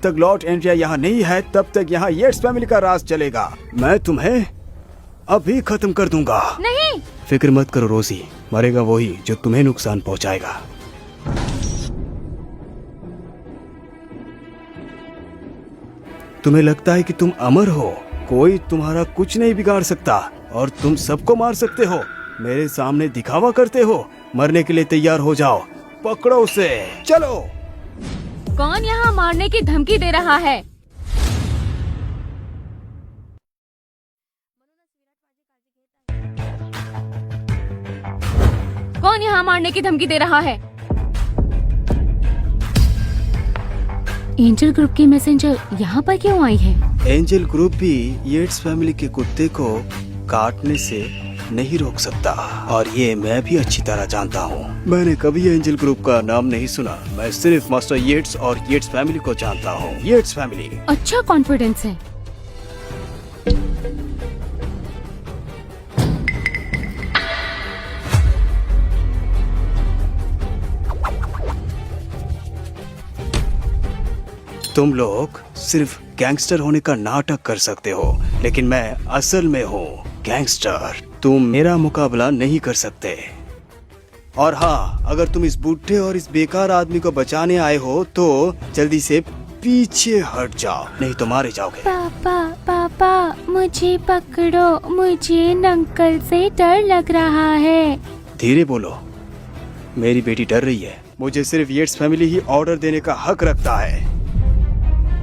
तक Lord Andrea यहाँ नहीं है तब तक यहाँ येट्स फैमिली का राज चलेगा। मैं तुम्हें अभी खत्म कर दूंगा। नहीं। फिक्र मत करो रोजी, मरेगा वही जो तुम्हें नुकसान पहुंचाएगा। तुम्हें लगता है कि तुम अमर हो, कोई तुम्हारा कुछ नहीं बिगाड़ सकता और तुम सबको मार सकते हो। मेरे सामने दिखावा करते हो, मरने के लिए तैयार हो जाओ। पकड़ो उसे, चलो। कौन यहाँ मारने की धमकी दे रहा है? कौन यहाँ मारने की धमकी दे रहा है? एंजल ग्रुप की मैसेंजर यहाँ पर क्यों आई है? एंजल ग्रुप भी येट्स फैमिली के कुत्ते को काटने से नहीं रोक सकता और ये मैं भी अच्छी तरह जानता हूँ। मैंने कभी एंजल ग्रुप का नाम नहीं सुना, मैं सिर्फ मास्टर येट्स और येट्स फैमिली को जानता हूँ। येट्स फैमिली। अच्छा कॉन्फिडेंस है। तुम लोग सिर्फ गैंगस्टर होने का नाटक कर सकते हो, लेकिन मैं असल में हूँ गैंगस्टर। तुम मेरा मुकाबला नहीं कर सकते। और हाँ, अगर तुम इस बूढ़े और इस बेकार आदमी को बचाने आए हो तो जल्दी से पीछे हट जाओ, नहीं तो मारे जाओगे। पापा पापा मुझे पकड़ो, मुझे अंकल से डर लग रहा है। धीरे बोलो, मेरी बेटी डर रही है। मुझे सिर्फ येट्स फैमिली ही ऑर्डर देने का हक रखता है।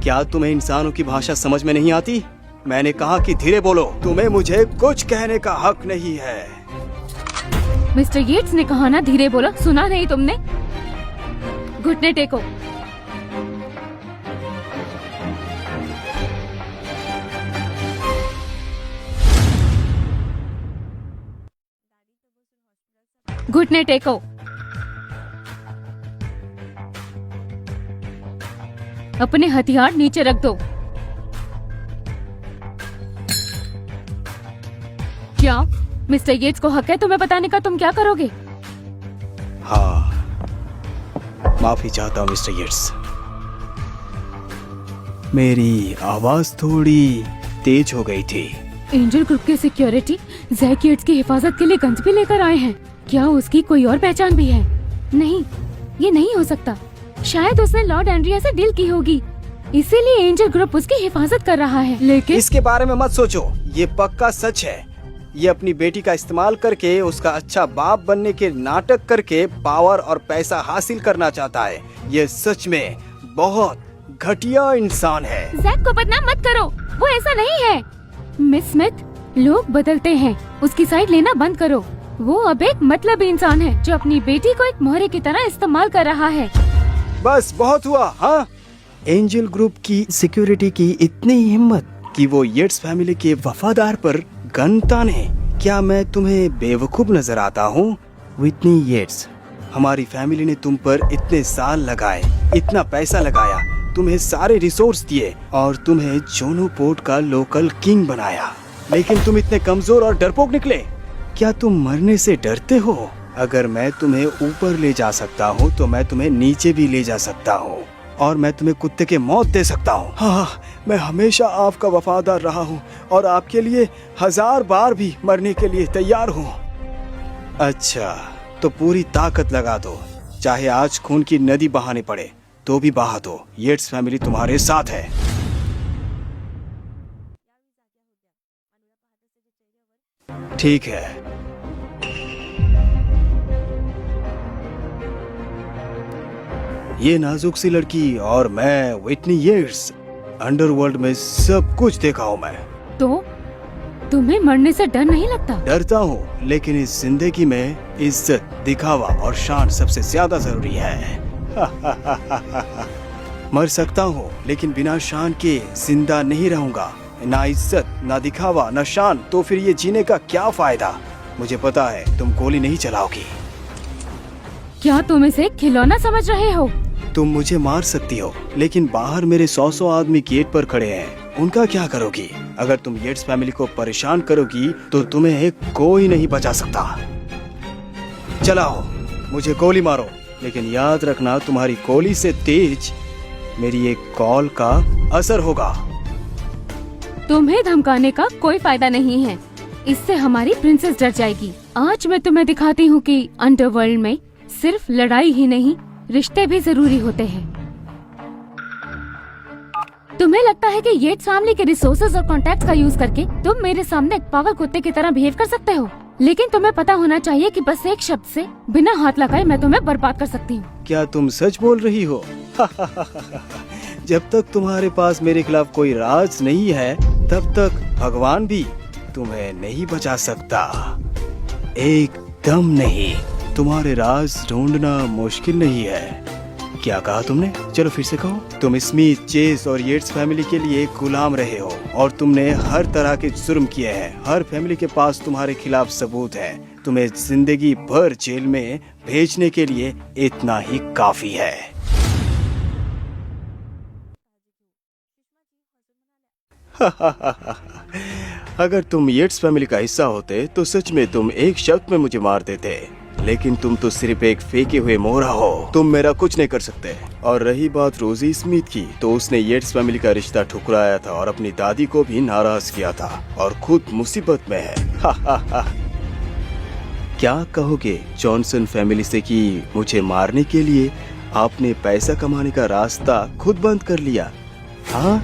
क्या तुम्हें इंसानों की भाषा समझ में नहीं आती? मैंने कहा कि धीरे बोलो, तुम्हें मुझे कुछ कहने का हक नहीं है। मिस्टर येट्स ने कहा ना धीरे बोलो, सुना नहीं तुमने? घुटने टेको। घुटने टेको। अपने हथियार नीचे रख दो। क्या मिस्टर येट्स को हक है तुम्हें बताने का तुम क्या करोगे? हाँ, माफी चाहता हूँ मिस्टर येट्स। मेरी आवाज थोड़ी तेज हो गई थी। एंजल ग्रुप के सिक्योरिटी जैक येट्स की हिफाजत के लिए गन्स भी लेकर आए हैं। क्या उसकी कोई और पहचान भी है? नहीं, ये नहीं हो सकता। शायद उसने लॉर्ड एंड्रिया से डील की होगी, इसीलिए एंजल ग्रुप उसकी हिफाजत कर रहा है। लेकिन इसके बारे में मत सोचो, ये पक्का सच है। ये अपनी बेटी का इस्तेमाल करके, उसका अच्छा बाप बनने के नाटक करके पावर और पैसा हासिल करना चाहता है। ये सच में बहुत घटिया इंसान है। जैक को बदनाम मत करो, वो ऐसा नहीं है। मिस स्मिथ, लोग बदलते हैं, उसकी साइड लेना बंद करो। वो अब एक मतलबी इंसान है जो अपनी बेटी को एक मोहरे की तरह इस्तेमाल कर रहा है। बस बहुत हुआ। हाँ, एंजल ग्रुप की सिक्योरिटी की इतनी हिम्मत कि वो येट्स फैमिली के वफादार पर गन ताने। क्या मैं तुम्हें बेवकूफ नजर आता हूँ? विटनी येट्स, हमारी फैमिली ने तुम पर इतने साल लगाए, इतना पैसा लगाया, तुम्हें सारे रिसोर्स दिए और तुम्हें जोनो पोर्ट का लोकल किंग बनाया, लेकिन तुम इतने कमजोर और डरपोक निकले। क्या तुम मरने से डरते हो? अगर मैं तुम्हें ऊपर ले जा सकता हूँ तो मैं तुम्हें नीचे भी ले जा सकता हूँ और मैं तुम्हें कुत्ते के मौत दे सकता हूँ। हाँ, मैं हमेशा आपका वफादार रहा हूँ और आपके लिए 1000 बार भी मरने के लिए तैयार हूँ। अच्छा, तो पूरी ताकत लगा दो, चाहे आज खून की नदी बहानी पड़े तो भी बहा दो। येट्स फैमिली तुम्हारे साथ है। ठीक है। ये नाजुक सी लड़की और मैं विटनी येट्स, अंडरवर्ल्ड में सब कुछ देखा हूँ मैं। तो तुम्हें मरने से डर नहीं लगता? डरता हूँ, लेकिन इस जिंदगी में इज्जत, दिखावा और शान सबसे ज्यादा जरूरी है। मर सकता हूँ लेकिन बिना शान के जिंदा नहीं रहूंगा। ना इज्जत, ना दिखावा, ना शान, तो फिर ये जीने का क्या फायदा? मुझे पता है तुम गोली नहीं चलाओगी। क्या तुम इसे खिलौना समझ रहे हो? तुम मुझे मार सकती हो, लेकिन बाहर मेरे 100 आदमी गेट पर खड़े हैं, उनका क्या करोगी? अगर तुम येट्स फैमिली को परेशान करोगी तो तुम्हें कोई नहीं बचा सकता। चलाओ, मुझे गोली मारो, लेकिन याद रखना तुम्हारी गोली से तेज मेरी एक कॉल का असर होगा। तुम्हें धमकाने का कोई फायदा नहीं है, इससे हमारी प्रिंसेस डर जाएगी। आज मैं तुम्हें दिखाती हूँ कि अंडरवर्ल्ड में सिर्फ लड़ाई ही नहीं, रिश्ते भी जरूरी होते हैं। तुम्हें लगता है कि येट्स फैमिली के रिसोर्सेज और कॉन्टैक्ट का यूज करके तुम मेरे सामने एक पावर कुत्ते की तरह बिहेव कर सकते हो, लेकिन तुम्हें पता होना चाहिए कि बस एक शब्द से बिना हाथ लगाए मैं तुम्हें बर्बाद कर सकती हूँ। क्या तुम सच बोल रही हो? जब तक तुम्हारे पास मेरे खिलाफ कोई राज नहीं है, तब तक भगवान भी तुम्हें नहीं बचा सकता। एकदम नहीं। तुम्हारे राज ढूंढना मुश्किल नहीं है। क्या कहा तुमने? चलो फिर से कहो। तुम स्मिथ, चेस और येट्स फैमिली के लिए गुलाम रहे हो और तुमने हर तरह के जुर्म किए हैं। हर फैमिली के पास तुम्हारे खिलाफ सबूत है। तुम्हें जिंदगी भर जेल में भेजने के लिए इतना ही काफी है। अगर तुम येट्स फैमिली का हिस्सा होते तो सच में तुम एक शब्द में मुझे मार देते, लेकिन तुम तो सिर्फ एक फेंके हुए मोहरा हो। तुम मेरा कुछ नहीं कर सकते। और रही बात रोजी स्मिथ की, तो उसने येट्स फैमिली का रिश्ता ठुकराया था और अपनी दादी को भी नाराज किया था और खुद मुसीबत में है। क्या कहोगे जॉनसन फैमिली से कि मुझे मारने के लिए आपने पैसा कमाने का रास्ता खुद बंद कर लिया? हाँ?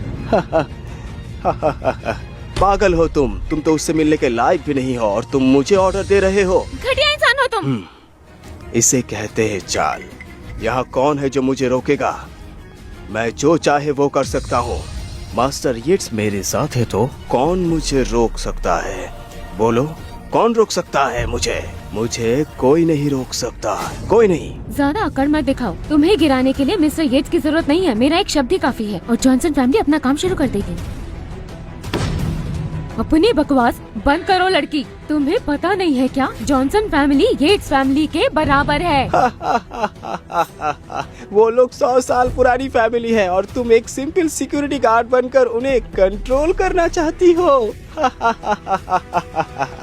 पागल हो तुम तो उससे मिलने के लायक भी नहीं हो और तुम मुझे ऑर्डर दे रहे हो। घटिया इंसान हो तुम। इसे कहते हैं चाल। यहाँ कौन है जो मुझे रोकेगा? मैं जो चाहे वो कर सकता हूँ। मास्टर येट्स मेरे साथ है तो कौन मुझे रोक सकता है? बोलो, कौन रोक सकता है मुझे? मुझे कोई नहीं रोक सकता, कोई नहीं। ज्यादा अकड़ मत दिखाओ। तुम्हें गिराने के लिए मिस्टर येट्स की जरूरत नहीं है। मेरा एक शब्द ही काफी है और जॉनसन फैमिली अपना काम शुरू कर देगी। अपनी बकवास बंद करो लड़की। तुम्हें पता नहीं है क्या, जॉनसन फैमिली येट्स फैमिली के बराबर है। वो लोग 100 साल पुरानी फैमिली है और तुम एक सिंपल सिक्योरिटी गार्ड बनकर उन्हें कंट्रोल करना चाहती हो।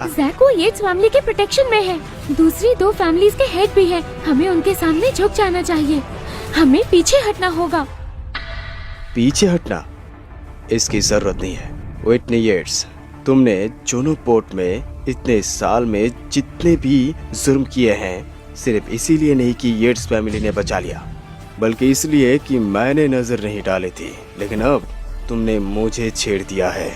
जैको येट्स फैमिली के प्रोटेक्शन में है। दूसरी 2 फैमिलीज के हेड भी है। हमें उनके सामने झुक जाना चाहिए। हमें पीछे हटना होगा। पीछे हटना? इसकी जरूरत नहीं है। व्हिटनी येट्स, तुमने जुनो पोर्ट में इतने साल में जितने भी जुर्म किए हैं, सिर्फ इसीलिए नहीं कि येट्स फैमिली ने बचा लिया, बल्कि इसलिए कि मैंने नजर नहीं डाली थी। लेकिन अब तुमने मुझे छेड़ दिया है।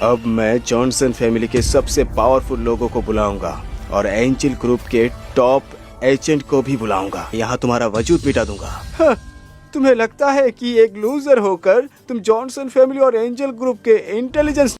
अब मैं जॉनसन फैमिली के सबसे पावरफुल लोगों को बुलाऊंगा और एंजल ग्रुप के टॉप एजेंट को भी बुलाऊंगा। यहाँ तुम्हारा वजूद मिटा दूंगा। हाँ, तुम्हें लगता है कि एक लूजर होकर तुम जॉनसन फैमिली और एंजल ग्रुप के इंटेलिजेंस